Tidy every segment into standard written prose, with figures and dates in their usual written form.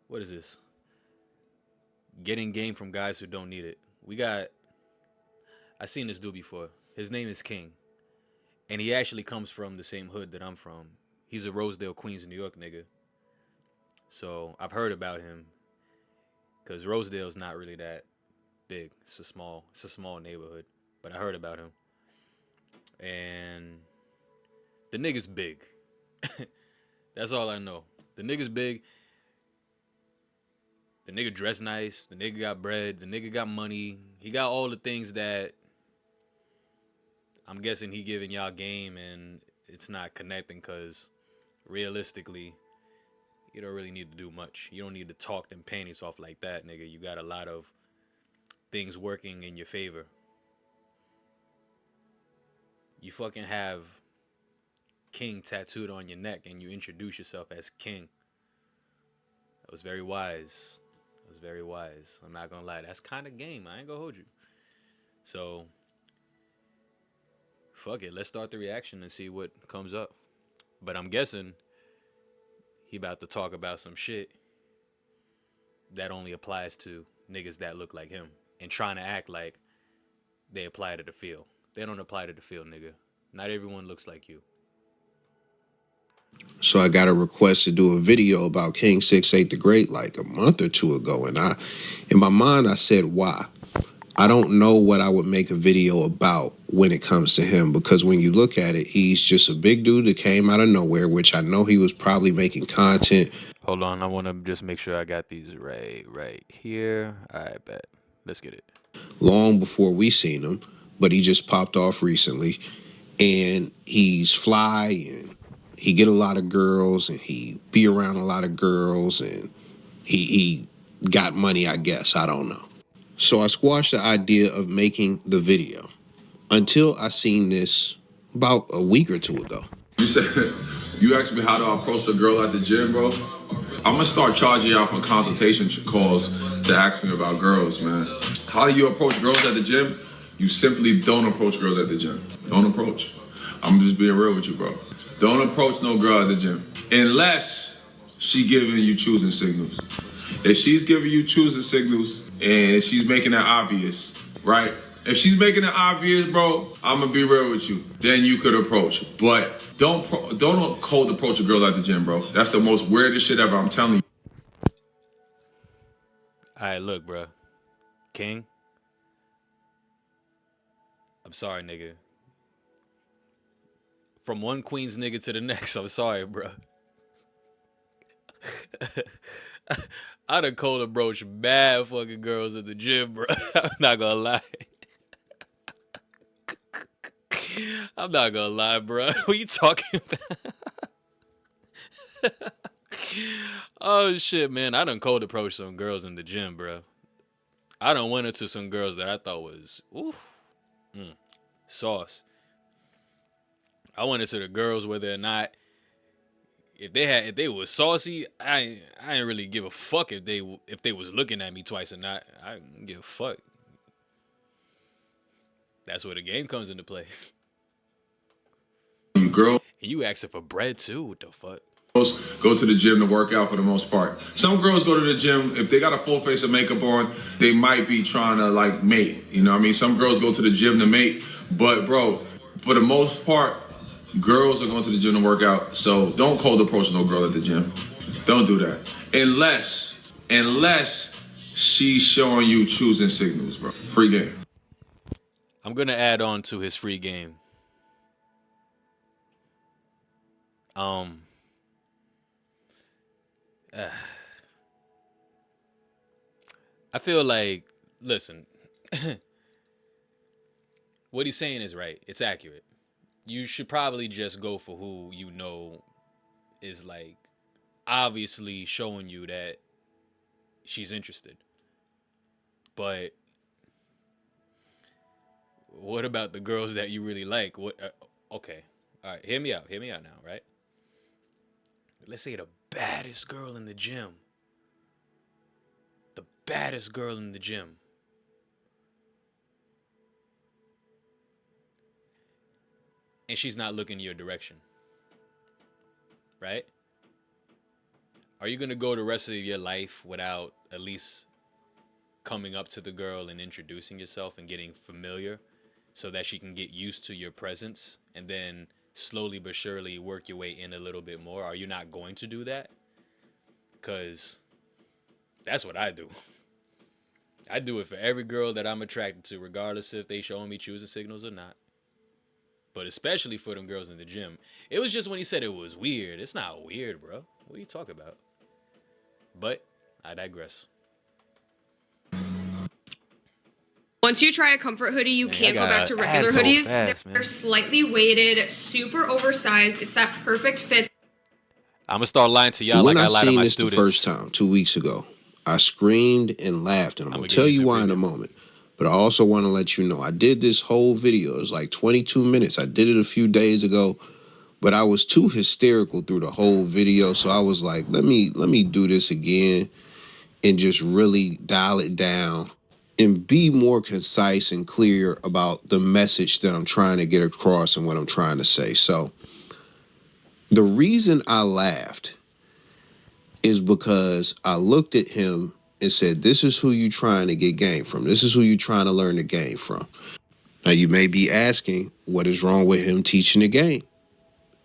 what is this? Getting game from guys who don't need it. We got. I seen this dude before. His name is King, and he actually comes from the same hood that I'm from. He's a Rosedale, Queens, New York nigga. So I've heard about him because Rosedale's not really that big. It's a small neighborhood. But I heard about him, and the nigga's big. That's all I know. The nigga's big. The nigga dressed nice. The nigga got bread. The nigga got money. He got all the things that I'm guessing he giving y'all game, and it's not connecting because realistically, you don't really need to do much. You don't need to talk them panties off like that, nigga. You got a lot of things working in your favor. You fucking have King tattooed on your neck, and you introduce yourself as King. That was very wise. That was very wise. I'm not gonna lie. That's kind of game. I ain't gonna hold you. So fuck it. Let's start the reaction and see what comes up. But I'm guessing he about to talk about some shit that only applies to niggas that look like him and trying to act like they apply to the field. They don't apply to the field, nigga. Not everyone looks like you. So I got a request to do a video about King 6 8 the Great like a month or two ago, and in my mind, I said, why? I don't know what I would make a video about when it comes to him, because when you look at it, he's just a big dude that came out of nowhere, which I know he was probably making content Hold on, I want to just make sure I got these right here. I bet. Let's get it. long before we seen him, but he just popped off recently, and he's fly, and he get a lot of girls, and he be around a lot of girls, and he got money, I guess. I don't know. So I squashed the idea of making the video until I seen this about a week or two ago. You said you asked me how to approach the girl at the gym, bro. I'm gonna start charging y'all for consultation calls to ask me about girls, man. How do you approach girls at the gym? You simply don't approach girls at the gym. Don't approach. I'm just being real with you, bro. Don't approach no girl at the gym unless she giving you choosing signals. If she's giving you choosing signals and she's making it obvious, right? If she's making it obvious, bro, I'm gonna be real with you. Then you could approach, but don't cold approach a girl at the gym, bro. That's the most weirdest shit ever. I'm telling you. All right, look, bro. King, I'm sorry, nigga. From one Queens nigga to the next, I'm sorry, bro. I done cold approach bad fucking girls at the gym, bro. I'm not gonna lie. I'm not gonna lie, bro. What you talking about? Oh shit, man. I done cold approach some girls in the gym, bro. I done went into some girls that I thought was oof, sauce. I went into the girls whether or not if they was saucy, I didn't really give a fuck if they was looking at me twice or not. I didn't give a fuck. That's where the game comes into play. You girls And you asking for bread too? What the fuck? go to the gym to work out for the most part. Some girls go to the gym, if they got a full face of makeup on, they might be trying to like mate. You know what I mean? Some girls go to the gym to mate, but bro, for the most part, girls are going to the gym to work out. So don't cold approach no girl at the gym. Don't do that. Unless she's showing you choosing signals, bro. Free game. I'm gonna add on to his free game. Um, uh, I feel like listen, what he's saying is right. It's accurate. You should probably just go for who you know is like obviously showing you that she's interested. But what about the girls that you really like? What? Okay, all right. Hear me out. Hear me out now, right? Let's say the baddest girl in the gym. The baddest girl in the gym. And she's not looking your direction. Right? are you gonna go the rest of your life without at least coming up to the girl and introducing yourself and getting familiar so that she can get used to your presence and then slowly but surely work your way in a little bit more? Are you not going to do that? Because that's what I do. I do it for every girl that I'm attracted to, regardless if they showing me choosing signals or not. But especially for them girls in the gym. It was just when he said it was weird. It's not weird, bro. What are you talking about? But I digress. Once you try a comfort hoodie, you Man, can't I go back got to regular ads so hoodies. fast, They're man. slightly weighted, super oversized. It's that perfect fit. I'm gonna start lying to y'all When like I I lie to seen my this the first students. time 2 weeks ago, I screamed and laughed, and I'm I'm gonna gonna give tell you you why in a Sabrina. moment. But I also want to let you know I did this whole video. It's like 22 minutes. I did it a few days ago, but I was too hysterical through the whole video, so I was like, let me do this again and just really dial it down and be more concise and clear about the message that I'm trying to get across and what I'm trying to say. So the reason I laughed is because I looked at him and said, this is who you trying to get game from. This is who you trying to learn the game from. Now, you may be asking, what is wrong with him teaching the game?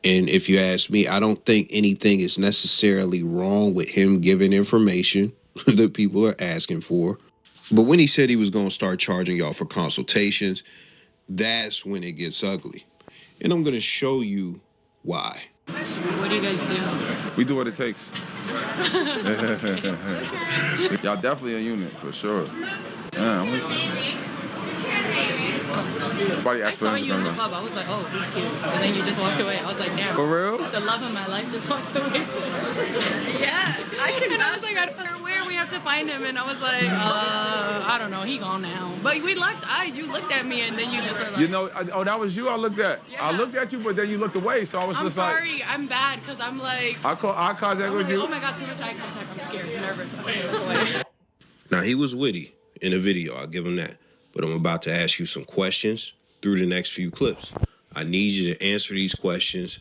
And if you ask me, I don't think anything is necessarily wrong with him giving information that people are asking for. But when he said he was going to start charging y'all for consultations, that's when it gets ugly. And I'm going to show you why. What do you guys do? We do what it takes. Y'all definitely a unit for sure. Yeah, I'm with you. Somebody I asked saw for him you to in the come club. I was like, oh, he's cute. And then you just walked away. I was like, damn. For real? The love of my life just walked away. Yeah, I can. And I was like, I don't know where we have to find him. And I was like, I don't know. He gone now. But we locked eyes. You looked at me and then you just were like, You know, oh, that was you I looked at. Yeah. I looked at you, but then you looked away, so I was I'm just like, sorry. I'm bad because I'm like, eye contact I'm with like, you. oh my God, too much eye contact. I'm scared, nervous. I'm gonna look away. Now, he was witty in the video, I'll give him that. But I'm about to ask you some questions through the next few clips. I need you to answer these questions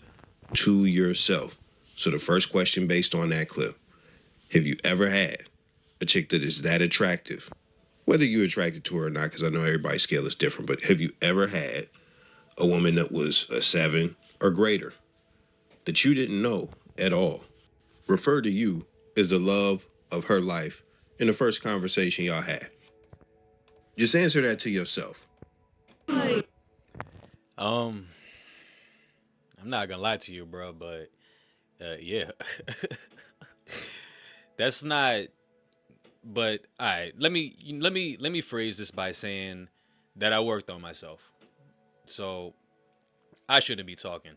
to yourself. So the first question based on that clip: have you ever had a chick that is that attractive? Whether you're attracted to her or not, because I know everybody's scale is different, but have you ever had a woman that was a 7 or greater that you didn't know at all refer to you as the love of her life in the first conversation y'all had? Just answer that to yourself. I'm not gonna lie to you, bro, but yeah. That's not. But all right, let me phrase this by saying that I worked on myself. So I shouldn't be talking,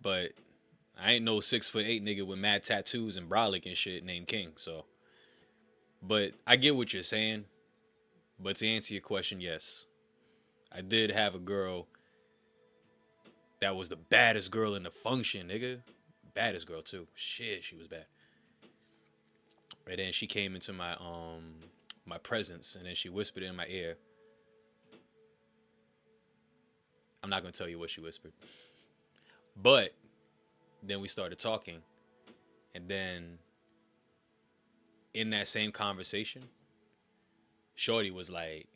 but I ain't no 6'8" nigga with mad tattoos and brolic and shit named King. So, but I get what you're saying. But to answer your question, yes, I did have a girl that was the baddest girl in the function, nigga. Baddest girl too. Shit, she was bad. And then she came into my presence, and then she whispered in my ear. I'm not gonna tell you what she whispered, but then we started talking, and then in that same conversation, Shorty was like,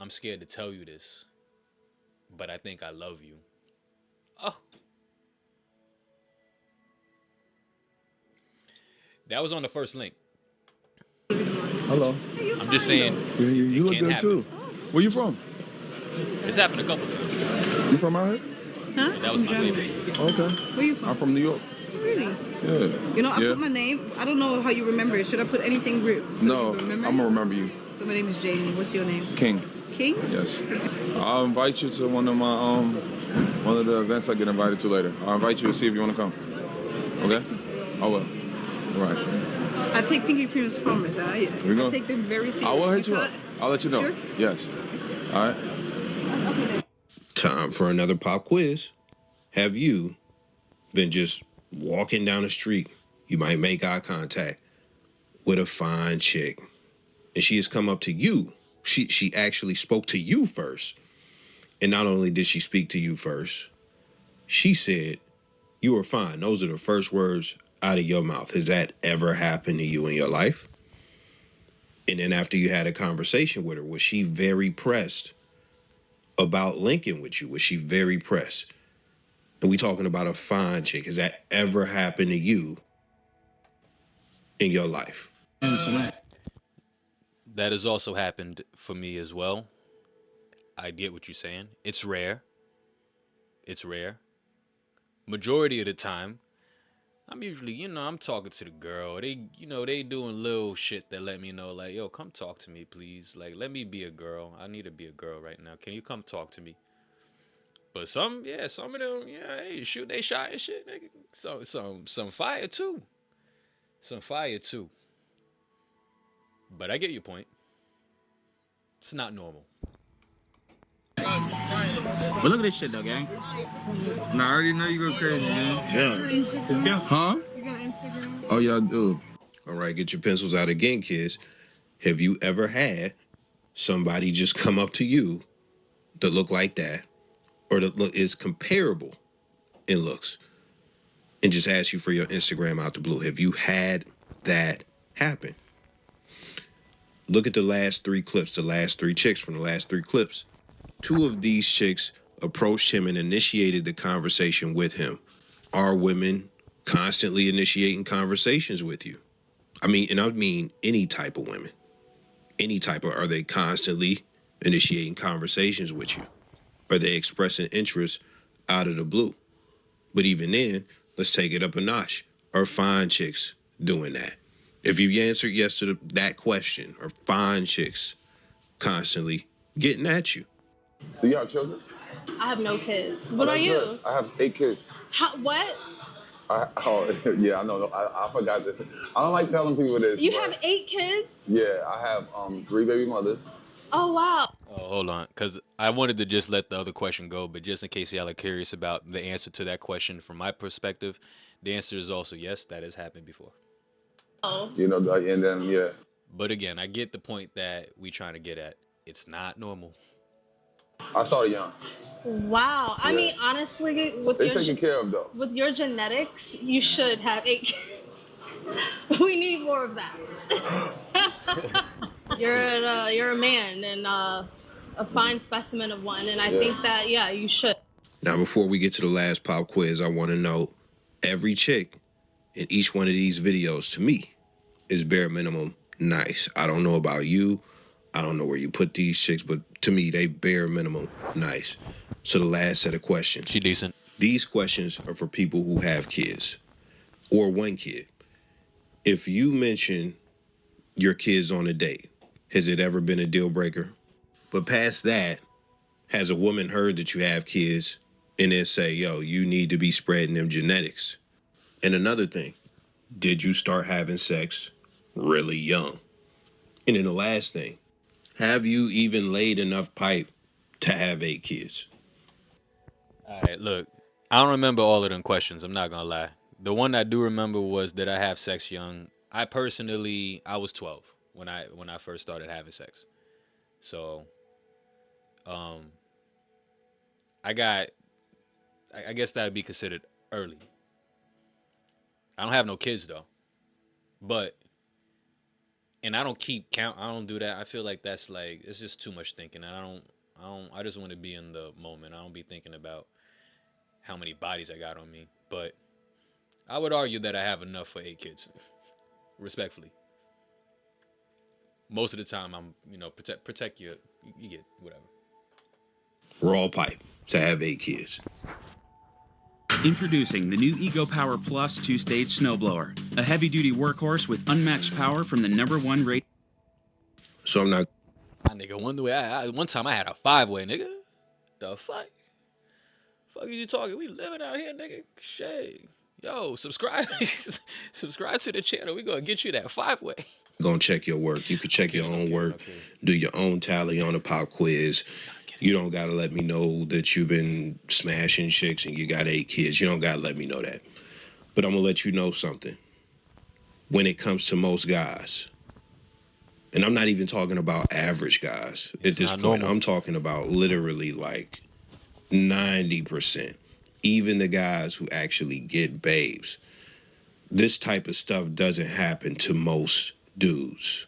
I'm scared to tell you this, but I think I love you. Oh. That was on the first link. Hello. I'm just saying, You it look can't good happen. too. Where you from? It's happened a couple times. You from out here? Huh? That was my Germany. favorite. Okay. Where you from? I'm from New York. Really? Yeah. You know, I Yeah. put my name. I don't know how you remember it. Should I put anything so No, you remember? I'm gonna remember you. So my name is Jamie. What's your name? King. King? Yes. I'll invite you to one of my one of the events I get invited to later. I'll invite you to see if you want to come. Okay? I will. All right. I take Pinky Cream's promise. I gonna- take them very seriously. I will hit you up. I'll let you know. Sure? Yes. All right. Time for another pop quiz. Have you been just walking down the street? You might make eye contact with a fine chick, and she has come up to you. She actually spoke to you first. And not only did she speak to you first, she said, you were fine. Those are the first words out of your mouth. Has that ever happened to you in your life? And then after you had a conversation with her, was she very pressed about linking with you? Was she very pressed? And we talking about a fine chick. Has that ever happened to you in your life? That has also happened for me as well. I get what you're saying. It's rare. It's rare. Majority of the time, I'm usually, I'm talking to the girl. They doing little shit that let me know, like, yo, come talk to me, please. Like, let me be a girl. I need to be a girl right now. Can you come talk to me? But some of them, they shy and shit. Nigga. So some fire too. Some fire too. But I get your point. It's not normal. But look at this shit though, gang. Nah, I already know you go crazy, man. Yeah. Huh? You got Instagram? Oh, y'all do. All right, get your pencils out again, kids. Have you ever had somebody just come up to you that look like that, or that look is comparable in looks, and just ask you for your Instagram out the blue? Have you had that happen? Look at the last 3 clips, the last 3 chicks from the last 3 clips. 2 of these chicks approached him and initiated the conversation with him. Are women constantly initiating conversations with you? I mean any type of women. Any type of, are they constantly initiating conversations with you? Are they expressing interest out of the blue? But even then, let's take it up a notch. Are fine chicks doing that? If you answered yes to that question, are fine chicks constantly getting at you? Do you have children? I have no kids. What are you? Good. I have 8 kids. What? Yeah, I know. I forgot this. I don't like telling people this. You have 8 kids? Yeah, I have 3 baby mothers. Oh, wow. Oh, hold on, because I wanted to just let the other question go, but just in case y'all are curious about the answer to that question, from my perspective, the answer is also yes, that has happened before. Oh. And then, yeah. But again, I get the point that we trying to get at. It's not normal. I started young. Wow. I mean, honestly, with They're taken care of, though. with your genetics, you should have 8 kids. We need more of that. You're a man and a fine specimen of one, and I think that, yeah, you should. Now, before we get to the last pop quiz, I want to note every chick in each one of these videos, to me, is bare minimum nice. I don't know about you. I don't know where you put these chicks, but to me, they bare minimum nice. So the last set of questions. She decent. These questions are for people who have kids or 1 kid. If you mention your kids on a date, has it ever been a deal breaker? But past that, has a woman heard that you have kids and then say, yo, you need to be spreading them genetics? And another thing, did you start having sex really young? And then the last thing, have you even laid enough pipe to have 8 kids? All right, look, I don't remember all of them questions. I'm not gonna lie. The one I do remember was, did I have sex young? I was 12 when I first started having sex. So, I guess that would be considered early. I don't have no kids though, and I don't keep count. I don't do that. I feel like that's like, it's just too much thinking. And I just want to be in the moment. I don't be thinking about how many bodies I got on me. But I would argue that I have enough for 8 kids, respectfully. Most of the time, I'm, protect you get whatever. Raw pipe to have 8 kids. Introducing the new Ego Power Plus 2-stage snowblower, a heavy-duty workhorse with unmatched power from the #1 rate. So I'm not. My nigga, one time I had a 5-way, nigga. The fuck? Fuck are you talking? We living out here, nigga. Shit. Yo, subscribe. Subscribe to the channel. We gonna get you that 5-way. Gonna check your work. You can check your own work. Do your own tally on the pop quiz. You don't gotta let me know that you've been smashing chicks and you got 8 kids. You don't gotta let me know that. But I'm gonna let you know something. When it comes to most guys, and I'm not even talking about average guys at this point. I'm talking about literally like 90%. even the guys who actually get babes, this type of stuff doesn't happen to most dudes.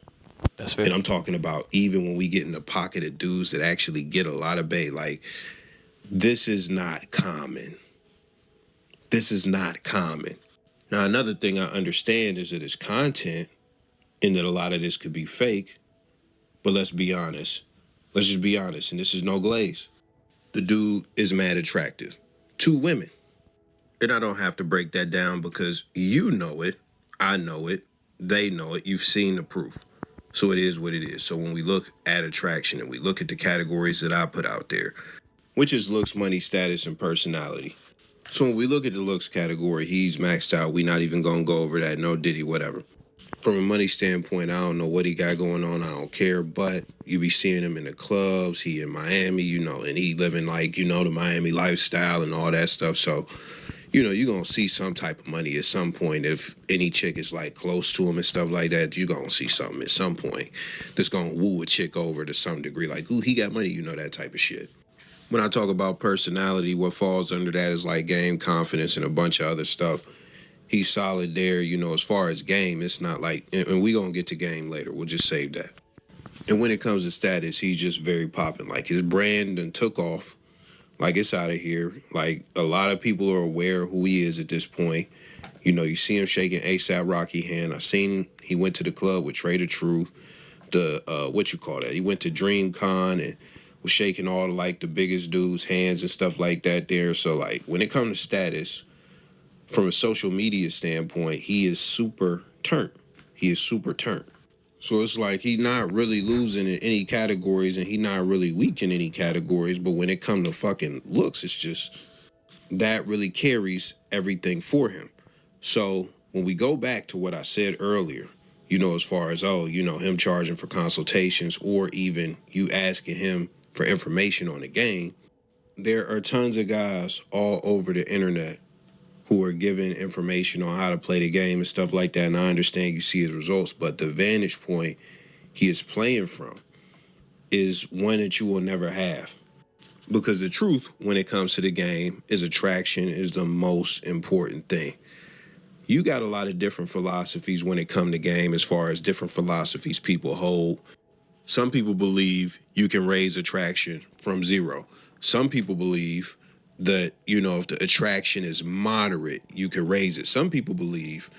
That's fair. And I'm talking about even when we get in the pocket of dudes that actually get a lot of babe, like, this is not common. This is not common. Now, another thing I understand is that it's content and that a lot of this could be fake, but let's be honest. Let's just be honest, and this is no glaze. The dude is mad attractive to women. And I don't have to break that down because you know it, I know it, they know it, you've seen the proof. So it is what it is. So when we look at attraction and we look at the categories that I put out there, which is looks, money, status, and personality. So when we look at the looks category, he's maxed out. We not even gonna go over that, no Diddy, whatever. From a money standpoint, I don't know what he got going on. I don't care, but you be seeing him in the clubs. He in Miami, you know, and he living like, you know, the Miami lifestyle and all that stuff. So, you know, you're going to see some type of money at some point. If any chick is like close to him and stuff like that, you're going to see something at some point that's going to woo a chick over to some degree. Like, ooh, he got money, you know, that type of shit. When I talk about personality, what falls under that is like game, confidence, and a bunch of other stuff. He's solid there, you know, as far as game, it's not like, and we gonna get to game later, we'll just save that. And when it comes to status, he's just very popping. Like, his brand done took off, like, it's out of here. Like, a lot of people are aware of who he is at this point. You know, you see him shaking A$AP Rocky hand. I seen him, he went to the club with Trader Truth, he went to DreamCon and was shaking all like the biggest dudes' hands and stuff like that there. So like, when it comes to status, from a social media standpoint, he is super turned. He is super turned. So it's like he not really losing in any categories and he not really weak in any categories. But when it comes to fucking looks, it's just that really carries everything for him. So when we go back to what I said earlier, you know, as far as, oh, you know, him charging for consultations or even you asking him for information on the game, there are tons of guys all over the internet who are giving information on how to play the game and stuff like that. And I understand you see his results, but the vantage point he is playing from is one that you will never have. Because the truth, when it comes to the game, is attraction is the most important thing. You got a lot of different philosophies when it comes to game, as far as different philosophies people hold. Some people believe you can raise attraction from zero. Some people believe that, you know, if the attraction is moderate, you can raise it. Some people believe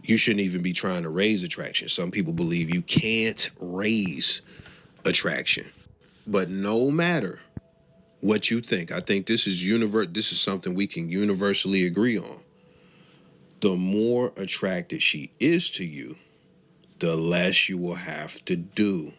you shouldn't even be trying to raise attraction. Some people believe you can't raise attraction. But no matter what you think, I think this is something we can universally agree on. The more attracted she is to you, the less you will have to do.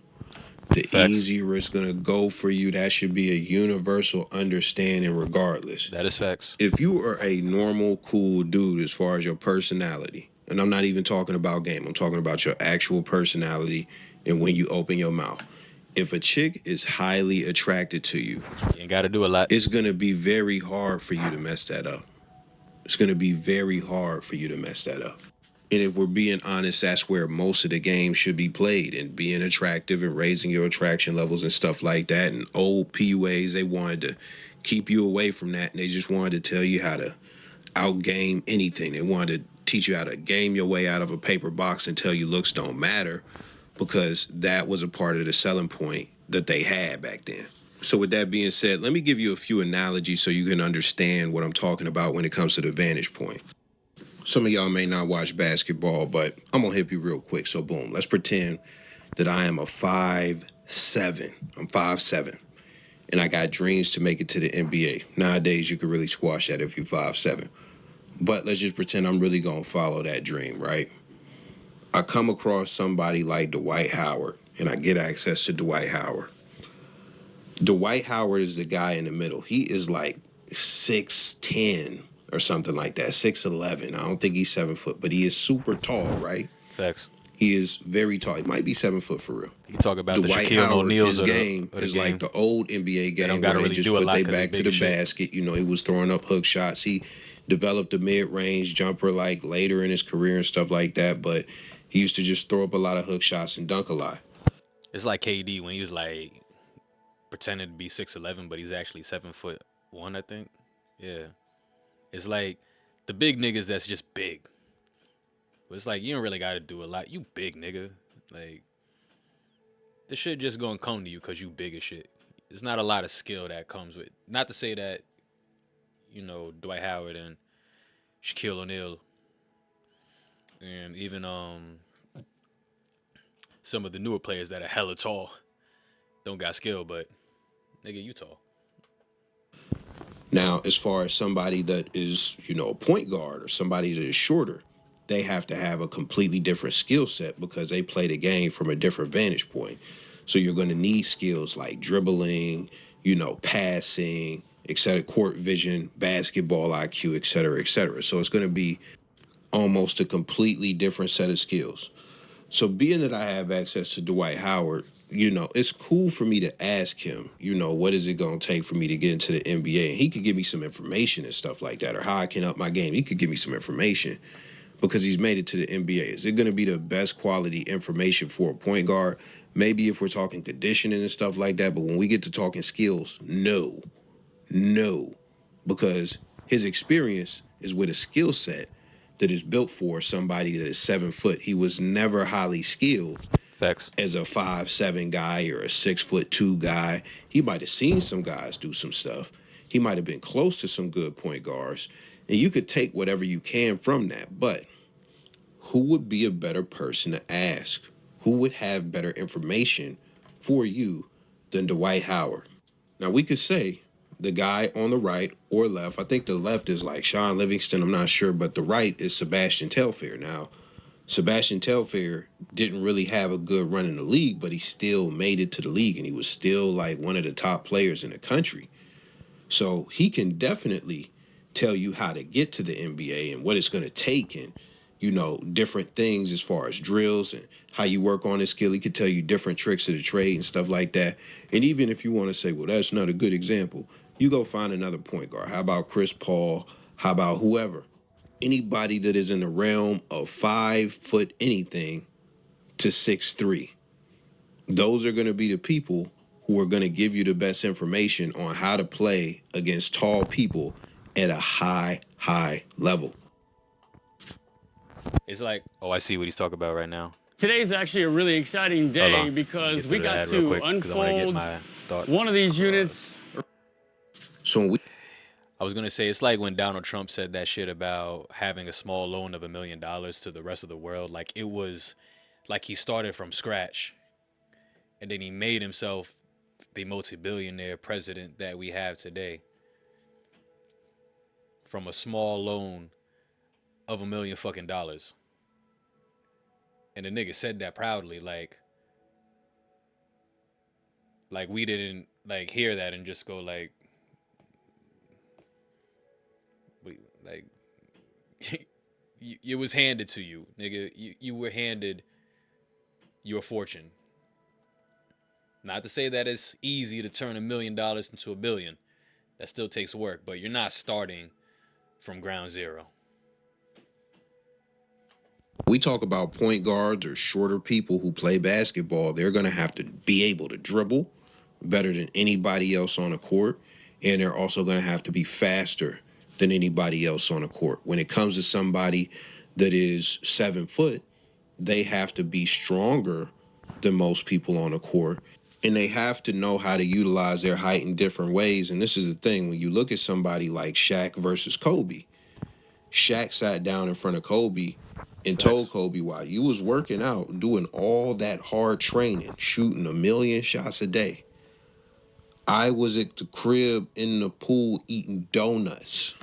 The Facts. easier it's going to go for you. That should be a universal understanding regardless. That is facts. If you are a normal, cool dude as far as your personality, and I'm not even talking about game, I'm talking about your actual personality and when you open your mouth. If a chick is highly attracted to you, You ain't got to do a lot. it's going to be very hard for you to mess that up. It's going to be very hard for you to mess that up. And if we're being honest, that's where most of the game should be played, and being attractive and raising your attraction levels and stuff like that. And old PUAs, they wanted to keep you away from that, and they just wanted to tell you how to outgame anything. They wanted to teach you how to game your way out of a paper box and tell you looks don't matter, because that was a part of the selling point that they had back then. So with that being said, let me give you a few analogies so you can understand what I'm talking about when it comes to the vantage point. Some of y'all may not watch basketball, but I'm going to hit you real quick. So boom, let's pretend that I am a 5'7". I'm 5'7". And I got dreams to make it to the NBA. Nowadays, you could really squash that if you're 5'7". But let's just pretend I'm really going to follow that dream, right? I come across somebody like Dwight Howard, and I get access to Dwight Howard. Dwight Howard is the guy in the middle. He is like 6'10", or something like that, 6'11". I don't think he's 7 foot, but he is super tall, right? Facts. He is very tall. He might be 7 foot for real. You talk about Dwight the Shaquille Howard, O'Neal's his game is like the old NBA game where gotta they really just do a put lot they 'cause back they to big the as shit. basket. You know, he was throwing up hook shots. He developed a mid-range jumper like later in his career and stuff like that, but he used to just throw up a lot of hook shots and dunk a lot. It's like KD when he was like pretending to be 6'11", but he's actually 7'1", I think. Yeah. It's like the big niggas that's just big. But it's like you don't really got to do a lot. You big nigga. Like this shit just gonna come to you because you big as shit. There's not a lot of skill that comes with. Not to say that, Dwight Howard and Shaquille O'Neal and even some of the newer players that are hella tall don't got skill, but nigga, you tall. Now, as far as somebody that is, a point guard or somebody that is shorter, they have to have a completely different skill set because they play the game from a different vantage point. So you're going to need skills like dribbling, passing, et cetera, court vision, basketball IQ, et cetera, et cetera. So it's going to be almost a completely different set of skills. So being that I have access to Dwight Howard, it's cool for me to ask him, what is it going to take for me to get into the NBA? And he could give me some information and stuff like that, or how I can up my game. He could give me some information because he's made it to the NBA. Is it going to be the best quality information for a point guard? Maybe if we're talking conditioning and stuff like that. But when we get to talking skills, no, because his experience is with a skill set that is built for somebody that is 7 foot. He was never highly skilled. Facts. As a 5'7" guy or a 6'2" guy. He might have seen some guys do some stuff. He might have been close to some good point guards. And you could take whatever you can from that. But who would be a better person to ask? Who would have better information for you than Dwight Howard? Now, we could say the guy on the right or left. I think the left is like Sean Livingston. I'm not sure. But the right is Sebastian Telfair. Now, Sebastian Telfair didn't really have a good run in the league, but he still made it to the league, and he was still like one of the top players in the country. So he can definitely tell you how to get to the NBA and what it's going to take and, different things as far as drills and how you work on his skill. He could tell you different tricks of the trade and stuff like that. And even if you want to say, well, that's not a good example, you go find another point guard. How about Chris Paul? How about whoever? Anybody that is in the realm of 5 foot anything to 6'3". Those are going to be the people who are going to give you the best information on how to play against tall people at a high level. It's like, oh, I see what he's talking about right now. Today's actually a really exciting day because we got to unfold one of these units. So I was gonna say it's like when Donald Trump said that shit about having a small loan of $1 million to the rest of the world. Like it was like he started from scratch and then he made himself the multi-billionaire president that we have today from a small loan of $1 million fucking dollars. And the nigga said that proudly, like we didn't like hear that and just go like it was handed to you, nigga. You were handed your fortune. Not to say that it's easy to turn $1 million into $1 billion. That still takes work, but you're not starting from ground zero. We talk about point guards or shorter people who play basketball. They're going to have to be able to dribble better than anybody else on the court, and they're also going to have to be faster than anybody else on the court. When it comes to somebody that is 7 foot, they have to be stronger than most people on the court, and they have to know how to utilize their height in different ways. And this is the thing, when you look at somebody like Shaq versus Kobe, Shaq sat down in front of Kobe and told Kobe, while you was working out, doing all that hard training, shooting 1 million shots a day, I was at the crib in the pool eating donuts.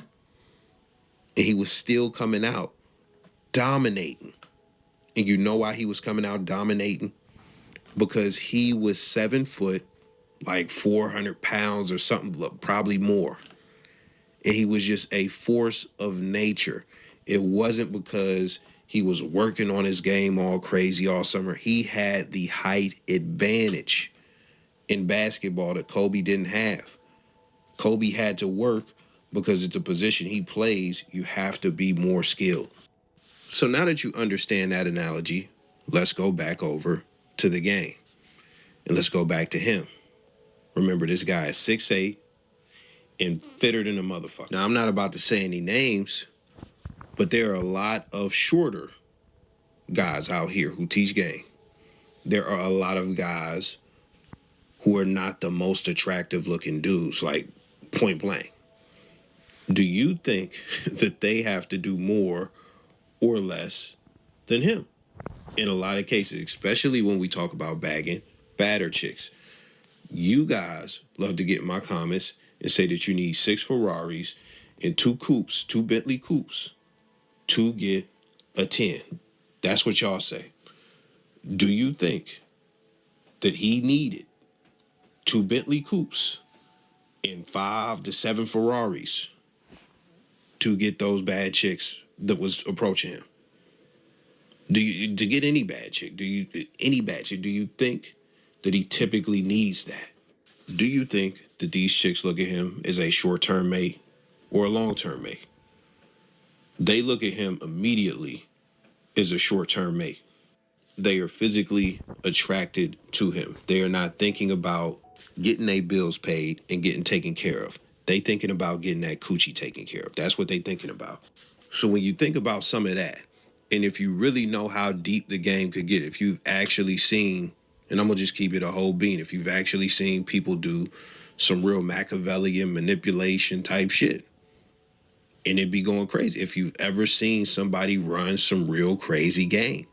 And he was still coming out dominating. And you know why he was coming out dominating? Because he was 7 foot, like 400 pounds or something, probably more. And he was just a force of nature. It wasn't because he was working on his game all crazy all summer. He had the height advantage in basketball that Kobe didn't have. Kobe had to work because at the position he plays, you have to be more skilled. So now that you understand that analogy, let's go back over to the game. And let's go back to him. Remember, this guy is 6'8". and fitter than a motherfucker. Now, I'm not about to say any names, but there are a lot of shorter guys out here who teach game. There are a lot of guys who are not the most attractive looking dudes, like point blank. Do you think that they have to do more or less than him? In a lot of cases, especially when we talk about bagging badder chicks. You guys love to get in my comments and say that you need 6 Ferraris and 2 coupes, 2 Bentley coupes to get a 10. That's what y'all say. Do you think that he needed 2 Bentley coupes and 5 to 7 Ferraris to get those bad chicks that was approaching him? To get any bad chick, do you think that he typically needs that? Do you think that these chicks look at him as a short-term mate or a long-term mate? They look at him immediately as a short-term mate. They are physically attracted to him. They are not thinking about getting their bills paid and getting taken care of. They thinking about getting that coochie taken care of. That's what they thinking about. So when you think about some of that, and if you really know how deep the game could get, if you've actually seen, and I'm going to just keep it a whole bean, if you've actually seen people do some real Machiavellian manipulation type shit, and it'd be going crazy. If you've ever seen somebody run some real crazy game,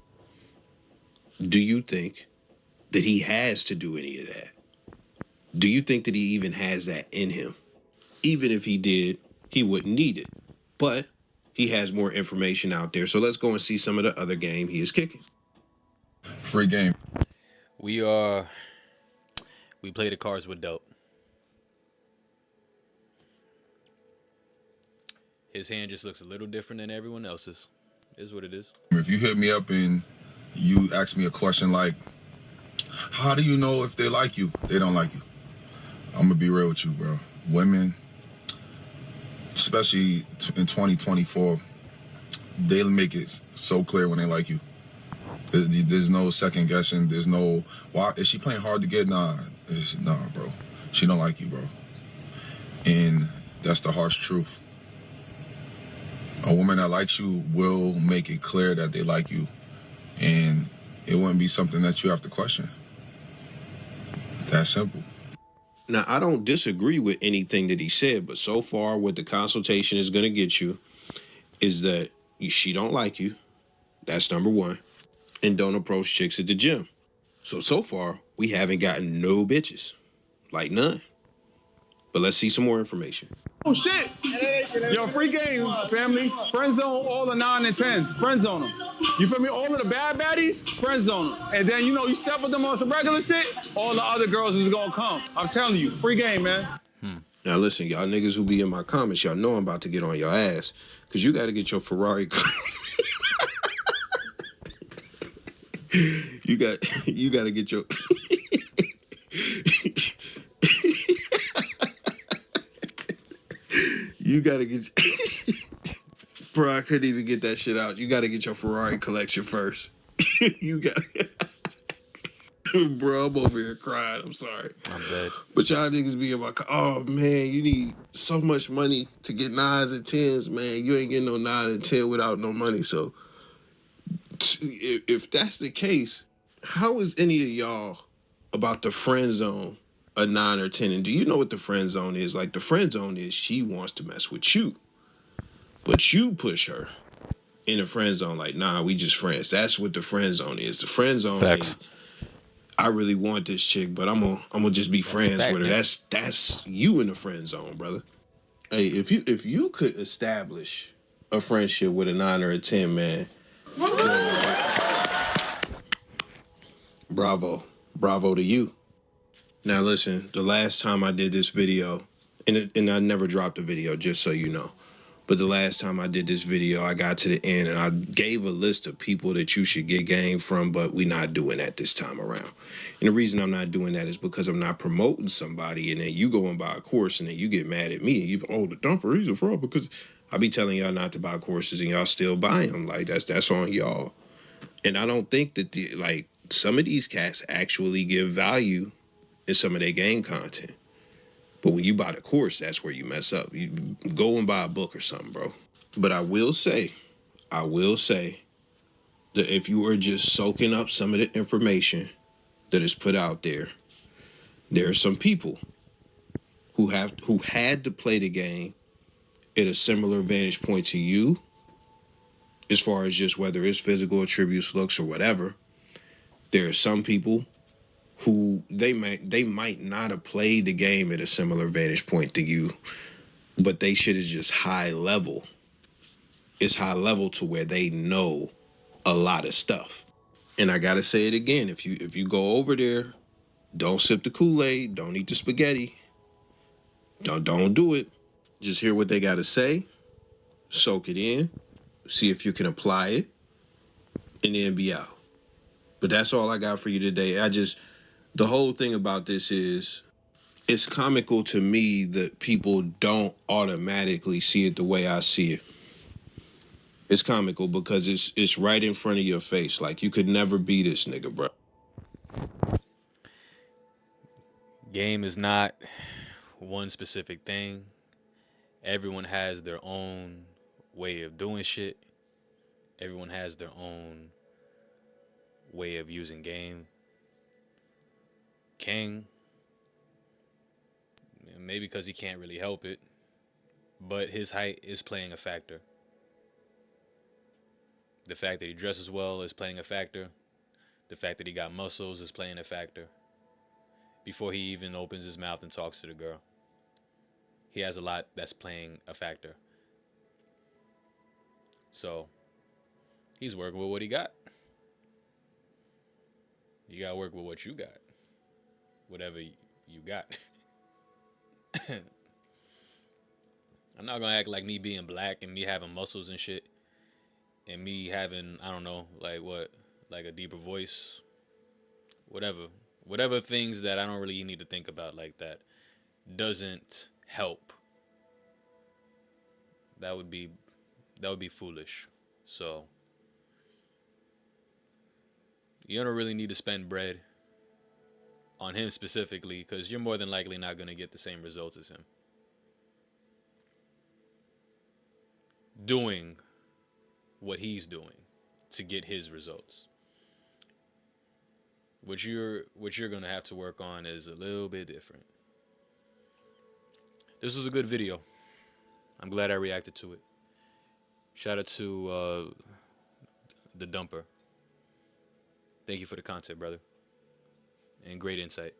do you think that he has to do any of that? Do you think that he even has that in him? Even if he did, he wouldn't need it. But he has more information out there. So let's go and see some of the other game he is kicking. Free game. We play the cards with dealt. His hand just looks a little different than everyone else's. Is what it is. If you hit me up and you ask me a question like, how do you know if they like you? They don't like you. I'm gonna be real with you, bro. Women, especially in 2024, they'll make it so clear when they like you. There's no second guessing. There's no, why is she playing hard to get? Nah, bro. She don't like you, bro. And that's the harsh truth. A woman that likes you will make it clear that they like you, and it wouldn't be something that you have to question. That simple. Now, I don't disagree with anything that he said, but so far what the consultation is going to get you is that she don't like you. That's number one. And don't approach chicks at the gym. So far, we haven't gotten no bitches. Like none. But let's see some more information. Oh, shit. Yo, free game, family. Friend zone all the 9 and 10s. Friend zone them. You feel me? All of the bad baddies, friend zone them. And then, you step with them on some regular shit, all the other girls is going to come. I'm telling you, free game, man. Now, listen, y'all niggas who be in my comments, y'all know I'm about to get on your ass. Because you got to get your Ferrari. You got to get your... You gotta get, bro. I couldn't even get that shit out. You gotta get your Ferrari collection first. You got, bro. I'm over here crying. I'm sorry. I'm dead. But y'all niggas be in my. Oh man, you need so much money to get 9s and 10s, man. You ain't getting no 9 and 10 without no money. So, if that's the case, how is any of y'all about the friend zone? A 9 or 10, and do you know what the friend zone is? Like, the friend zone is she wants to mess with you, but you push her in the friend zone. Like, nah, we just friends. That's what the friend zone is. The friend zone is, I really want this chick, but I'm gonna just be friends with her. Man. That's you in the friend zone, brother. Hey, if you could establish a friendship with a 9 or a 10, man, bravo to you. Now listen, the last time I did this video, and I never dropped a video, just so you know, but the last time I did this video, I got to the end and I gave a list of people that you should get game from, but we're not doing that this time around. And the reason I'm not doing that is because I'm not promoting somebody and then you go and buy a course and then you get mad at me and you, the dumper, he's a fraud, because I be telling y'all not to buy courses and y'all still buy them. Like, that's on y'all. And I don't think that some of these cats actually give value in some of their game content. But when you buy the course, that's where you mess up. You go and buy a book or something, bro. But I will say that if you are just soaking up some of the information that is put out there, there are some people who had to play the game at a similar vantage point to you, as far as just whether it's physical attributes, looks, or whatever. There are some people who they might not have played the game at a similar vantage point to you, but they shit is just high level. It's high level to where they know a lot of stuff. And I gotta say it again, if you go over there, don't sip the Kool-Aid, don't eat the spaghetti. Don't do it. Just hear what they gotta say, soak it in, see if you can apply it, and then be out. But that's all I got for you today. The whole thing about this is, it's comical to me that people don't automatically see it the way I see it. It's comical because it's right in front of your face. Like, you could never be this nigga, bro. Game is not one specific thing. Everyone has their own way of doing shit. Everyone has their own way of using game. King, maybe because he can't really help it, but his height is playing a factor. The fact that he dresses well is playing a factor. The fact that he got muscles is playing a factor. Before he even opens his mouth and talks to the girl, he has a lot that's playing a factor. So he's working with what he got. You gotta work with what you got. Whatever you got. I'm not gonna act like me being black and me having muscles and shit, and me having, I don't know, like a deeper voice, whatever things that I don't really need to think about like that doesn't help. That would be foolish. So you don't really need to spend bread on him specifically, because you're more than likely not going to get the same results as him doing what he's doing to get his results. What you're going to have to work on is a little bit different. This was a good video. I'm glad I reacted to it. Shout out to the Dumper. Thank you for the content, brother. And great insight.